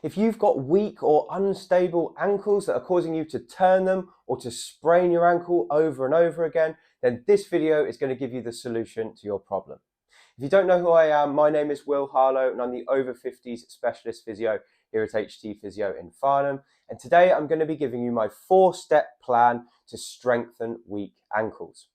If you've got weak or unstable ankles that are causing you to turn them or to sprain your ankle over and over again, then this video is going to give you the solution to your problem. If you don't know who I am, my name is Will Harlow and I'm the Over-Fifties specialist physio here at HT Physio in Farnham. And today I'm going to be giving you my 4-step plan to strengthen weak ankles.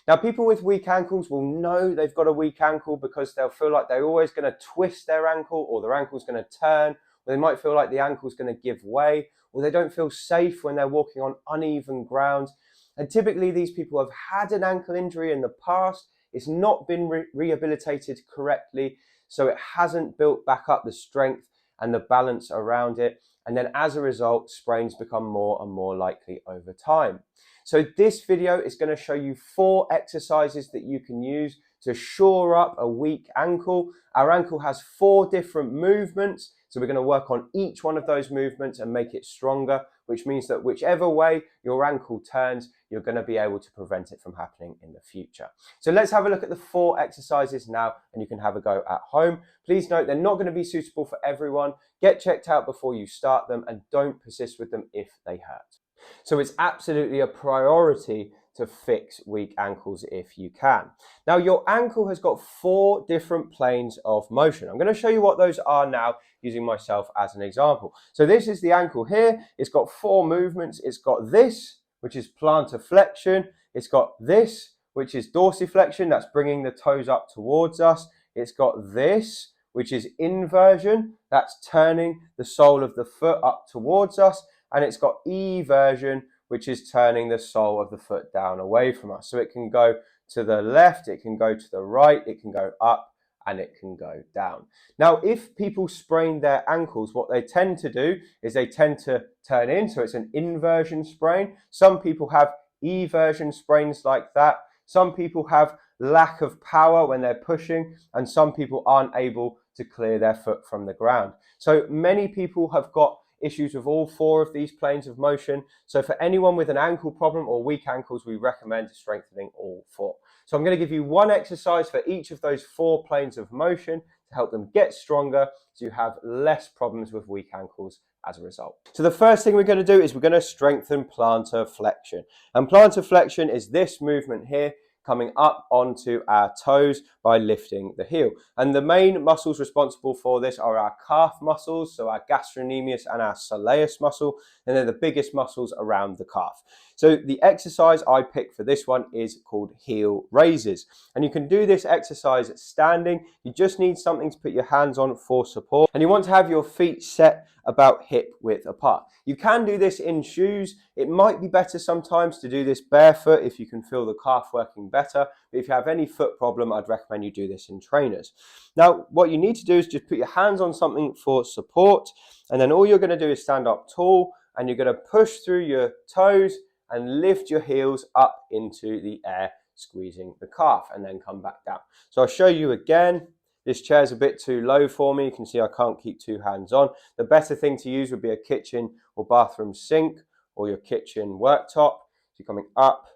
Now, people with weak ankles will know they've got a weak ankle because they'll feel like they're always going to twist their ankle, or their ankle's going to turn, or they might feel like the ankle's going to give way, or they don't feel safe when they're walking on uneven ground. And typically these people have had an ankle injury in the past. It's not been rehabilitated correctly, so it hasn't built back up the strength and the balance around it. And then as a result, sprains become more and more likely over time. So this video is going to show you 4 exercises that you can use to shore up a weak ankle. Our ankle has 4 different movements, so we're going to work on each one of those movements and make it stronger, which means that whichever way your ankle turns, you're going to be able to prevent it from happening in the future. So let's have a look at the 4 exercises now, and you can have a go at home. Please note they're not going to be suitable for everyone. Get checked out before you start them and don't persist with them if they hurt. So it's absolutely a priority to fix weak ankles if you can. Now, your ankle has got 4 different planes of motion. I'm going to show you what those are now using myself as an example. So this is the ankle here. It's got 4 movements. It's got this, which is plantar flexion. It's got this, which is dorsiflexion. That's bringing the toes up towards us. It's got this, which is inversion. That's turning the sole of the foot up towards us. And it's got eversion, which is turning the sole of the foot down away from us. So it can go to the left, it can go to the right, it can go up, and it can go down. Now, if people sprain their ankles, what they tend to do is they tend to turn in. So it's an inversion sprain. Some people have eversion sprains like that. Some people have lack of power when they're pushing, and some people aren't able to clear their foot from the ground. So many people have got issues with all 4 of these planes of motion. So for anyone with an ankle problem or weak ankles, we recommend strengthening all 4. So I'm going to give you 1 exercise for each of those 4 planes of motion to help them get stronger, so you have less problems with weak ankles as a result. So the first thing we're going to do is we're going to strengthen plantar flexion. And plantar flexion is this movement here, coming up onto our toes by lifting the heel. And the main muscles responsible for this are our calf muscles, so our gastrocnemius and our soleus muscle, and they're the biggest muscles around the calf. So the exercise I picked for this one is called heel raises. And you can do this exercise standing. You just need something to put your hands on for support. And you want to have your feet set about hip width apart. You can do this in shoes. It might be better sometimes to do this barefoot if you can feel the calf working better. But if you have any foot problem, I'd recommend you do this in trainers. Now, what you need to do is just put your hands on something for support. And then all you're going to do is stand up tall, and you're going to push through your toes and lift your heels up into the air, squeezing the calf, and then come back down. So I'll show you again. This chair's a bit too low for me. You can see I can't keep 2 hands on. The better thing to use would be a kitchen or bathroom sink or your kitchen worktop. So you're coming up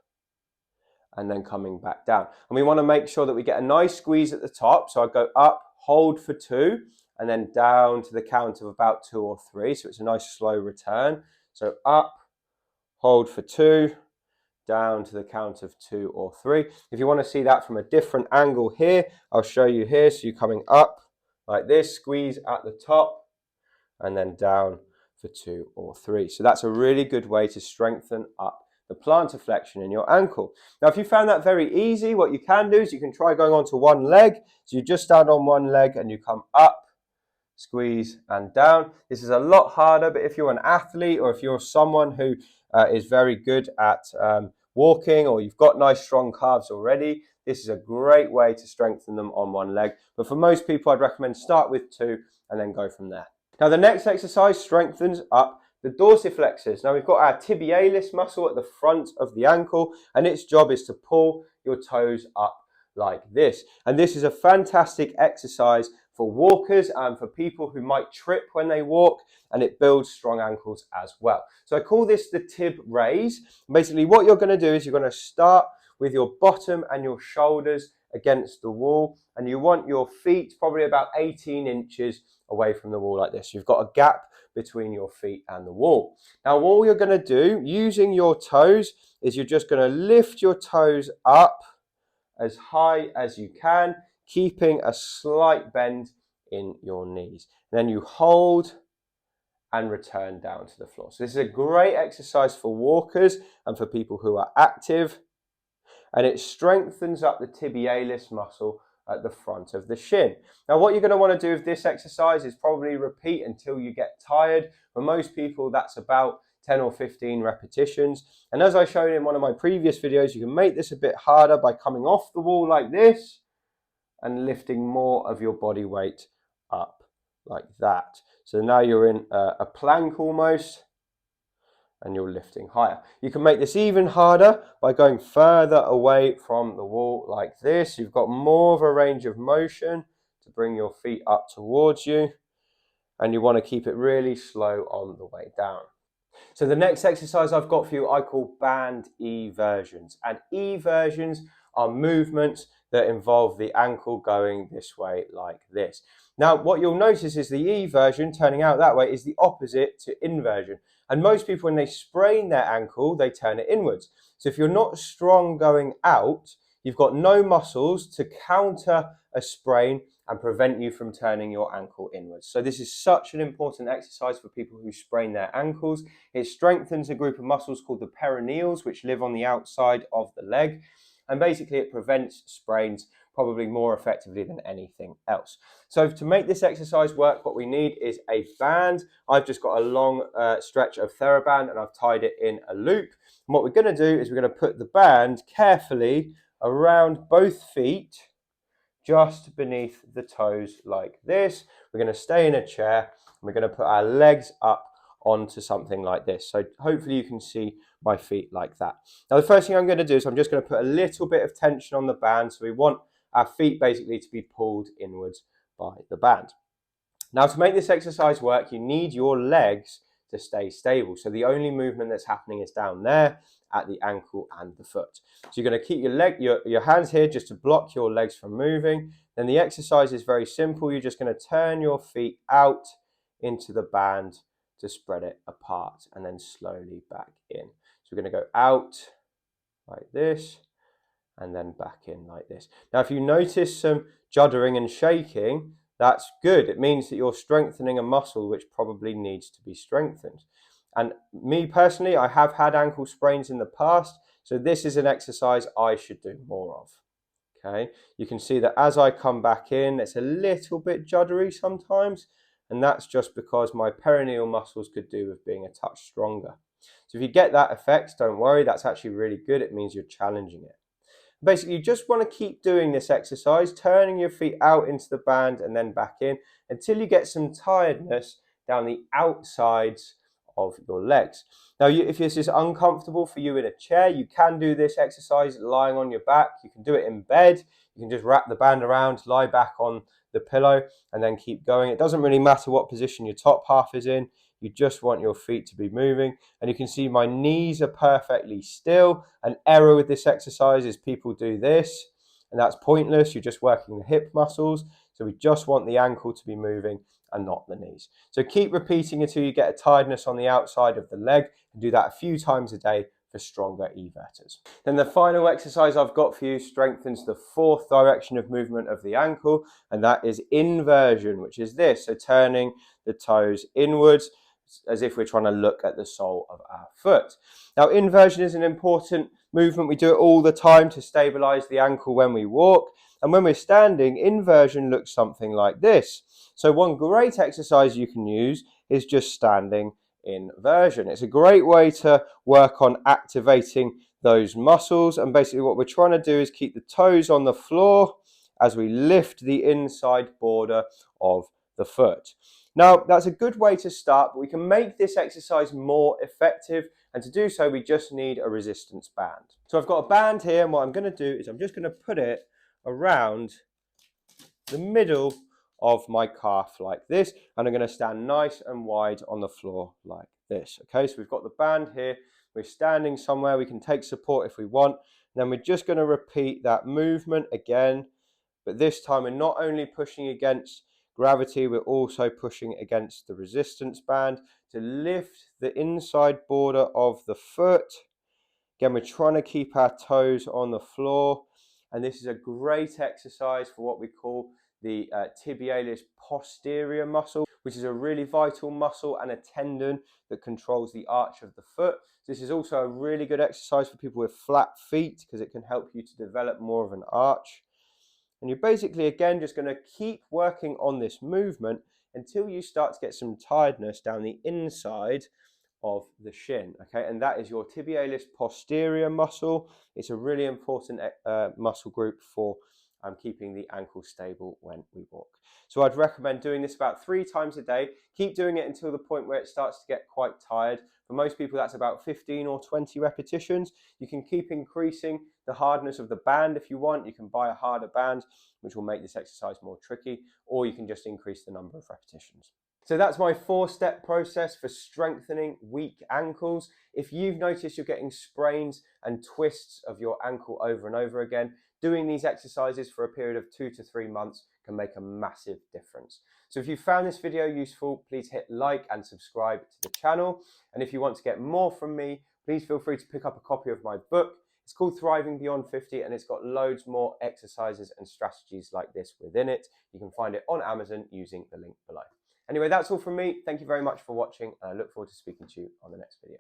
and then coming back down. And we want to make sure that we get a nice squeeze at the top. So I go up, hold for 2, and then down to the count of about 2 or 3. So it's a nice slow return. So up, hold for 2, down to the count of 2 or 3. If you want to see that from a different angle here, I'll show you here. So you're coming up like this, squeeze at the top, and then down for 2 or 3. So that's a really good way to strengthen up the plantar flexion in your ankle. Now, if you found that very easy, what you can do is you can try going onto one leg. So you just stand on one leg and you come up, squeeze, and down. This is a lot harder, but if you're an athlete or if you're someone who is very good at walking, or you've got nice strong calves already, this is a great way to strengthen them on one leg. But for most people, I'd recommend start with 2 and then go from there. Now, the next exercise strengthens up the dorsiflexors. Now, we've got our tibialis muscle at the front of the ankle, and its job is to pull your toes up like this. And this is a fantastic exercise for walkers and for people who might trip when they walk, and it builds strong ankles as well. So I call this the Tib Rays. Basically, what you're going to do is you're going to start with your bottom and your shoulders against the wall, and you want your feet probably about 18 inches away from the wall like this. You've got a gap between your feet and the wall. Now, all you're going to do using your toes is you're just going to lift your toes up as high as you can, keeping a slight bend in your knees. Then you hold and return down to the floor. So this is a great exercise for walkers and for people who are active, and it strengthens up the tibialis muscle at the front of the shin. Now, what you're going to want to do with this exercise is probably repeat until you get tired. For most people, that's about 10 or 15 repetitions. And as I showed in one of my previous videos, you can make this a bit harder by coming off the wall like this and lifting more of your body weight up like that. So now you're in a plank almost, and you're lifting higher. You can make this even harder by going further away from the wall like this. You've got more of a range of motion to bring your feet up towards you, and you want to keep it really slow on the way down. So the next exercise I've got for you, I call band eversions. And eversions are movements that involve the ankle going this way like this. Now, what you'll notice is the eversion turning out that way is the opposite to inversion. And most people, when they sprain their ankle, they turn it inwards. So if you're not strong going out, you've got no muscles to counter a sprain and prevent you from turning your ankle inwards. So this is such an important exercise for people who sprain their ankles. It strengthens a group of muscles called the peroneals, which live on the outside of the leg. And basically it prevents sprains probably more effectively than anything else. So to make this exercise work, what we need is a band. I've just got a long stretch of TheraBand and I've tied it in a loop. And what we're going to do is we're going to put the band carefully around both feet, just beneath the toes like this. We're going to stay in a chair and we're going to put our legs up onto something like this. So hopefully you can see my feet like that. Now the first thing I'm going to do is I'm just going to put a little bit of tension on the band. So we want our feet basically to be pulled inwards by the band. Now to make this exercise work, you need your legs to stay stable. So the only movement that's happening is down there at the ankle and the foot. So you're going to keep your hands here just to block your legs from moving. Then the exercise is very simple. You're just going to turn your feet out into the band to spread it apart and then slowly back in. So we're going to go out like this and then back in like this. Now if you notice some juddering and shaking, that's good. It means that you're strengthening a muscle which probably needs to be strengthened. And me personally, I have had ankle sprains in the past, so this is an exercise I should do more of. Okay, you can see that as I come back in, it's a little bit juddery sometimes, and that's just because my perineal muscles could do with being a touch stronger. So if you get that effect, don't worry, that's actually really good. It means you're challenging it. Basically, you just want to keep doing this exercise, turning your feet out into the band and then back in until you get some tiredness down the outsides of your legs. Now, if this is uncomfortable for you in a chair, you can do this exercise lying on your back. You can do it in bed. You can just wrap the band around, lie back on the pillow, and then keep going. It doesn't really matter what position your top half is in. You just want your feet to be moving. And you can see my knees are perfectly still. An error with this exercise is people do this, and that's pointless. You're just working the hip muscles. So we just want the ankle to be moving and not the knees. So keep repeating until you get a tiredness on the outside of the leg, and do that a few times a day for stronger everters. Then the final exercise I've got for you strengthens the fourth direction of movement of the ankle, and that is inversion, which is this. So turning the toes inwards as if we're trying to look at the sole of our foot. Now, inversion is an important movement. We do it all the time to stabilize the ankle when we walk. And when we're standing, inversion looks something like this. So one great exercise you can use is just standing inversion. It's a great way to work on activating those muscles. And basically what we're trying to do is keep the toes on the floor as we lift the inside border of the foot. Now, that's a good way to start, but we can make this exercise more effective. And to do so, we just need a resistance band. So I've got a band here, and what I'm going to do is I'm just going to put it around the middle of my calf like this, and I'm going to stand nice and wide on the floor like this. Okay, so we've got the band here. We're standing somewhere. We can take support if we want. And then we're just going to repeat that movement again, but this time we're not only pushing against gravity, we're also pushing against the resistance band to lift the inside border of the foot. Again, we're trying to keep our toes on the floor, and this is a great exercise for what we call the tibialis posterior muscle, which is a really vital muscle and a tendon that controls the arch of the foot. This is also a really good exercise for people with flat feet because it can help you to develop more of an arch. And you're basically, again, just going to keep working on this movement until you start to get some tiredness down the inside of the shin, okay? And that is your tibialis posterior muscle. It's a really important muscle group for keeping the ankle stable when we walk. So I'd recommend doing this about 3 times a day. Keep doing it until the point where it starts to get quite tired. For most people, that's about 15 or 20 repetitions. You can keep increasing the hardness of the band if you want. You can buy a harder band, which will make this exercise more tricky, or you can just increase the number of repetitions. So that's my 4-step process for strengthening weak ankles. If you've noticed you're getting sprains and twists of your ankle over and over again, doing these exercises for a period of 2 to 3 months can make a massive difference. So if you found this video useful, please hit like and subscribe to the channel. And if you want to get more from me, please feel free to pick up a copy of my book. It's called Thriving Beyond 50, and it's got loads more exercises and strategies like this within it. You can find it on Amazon using the link below. Anyway, that's all from me. Thank you very much for watching, and I look forward to speaking to you on the next video.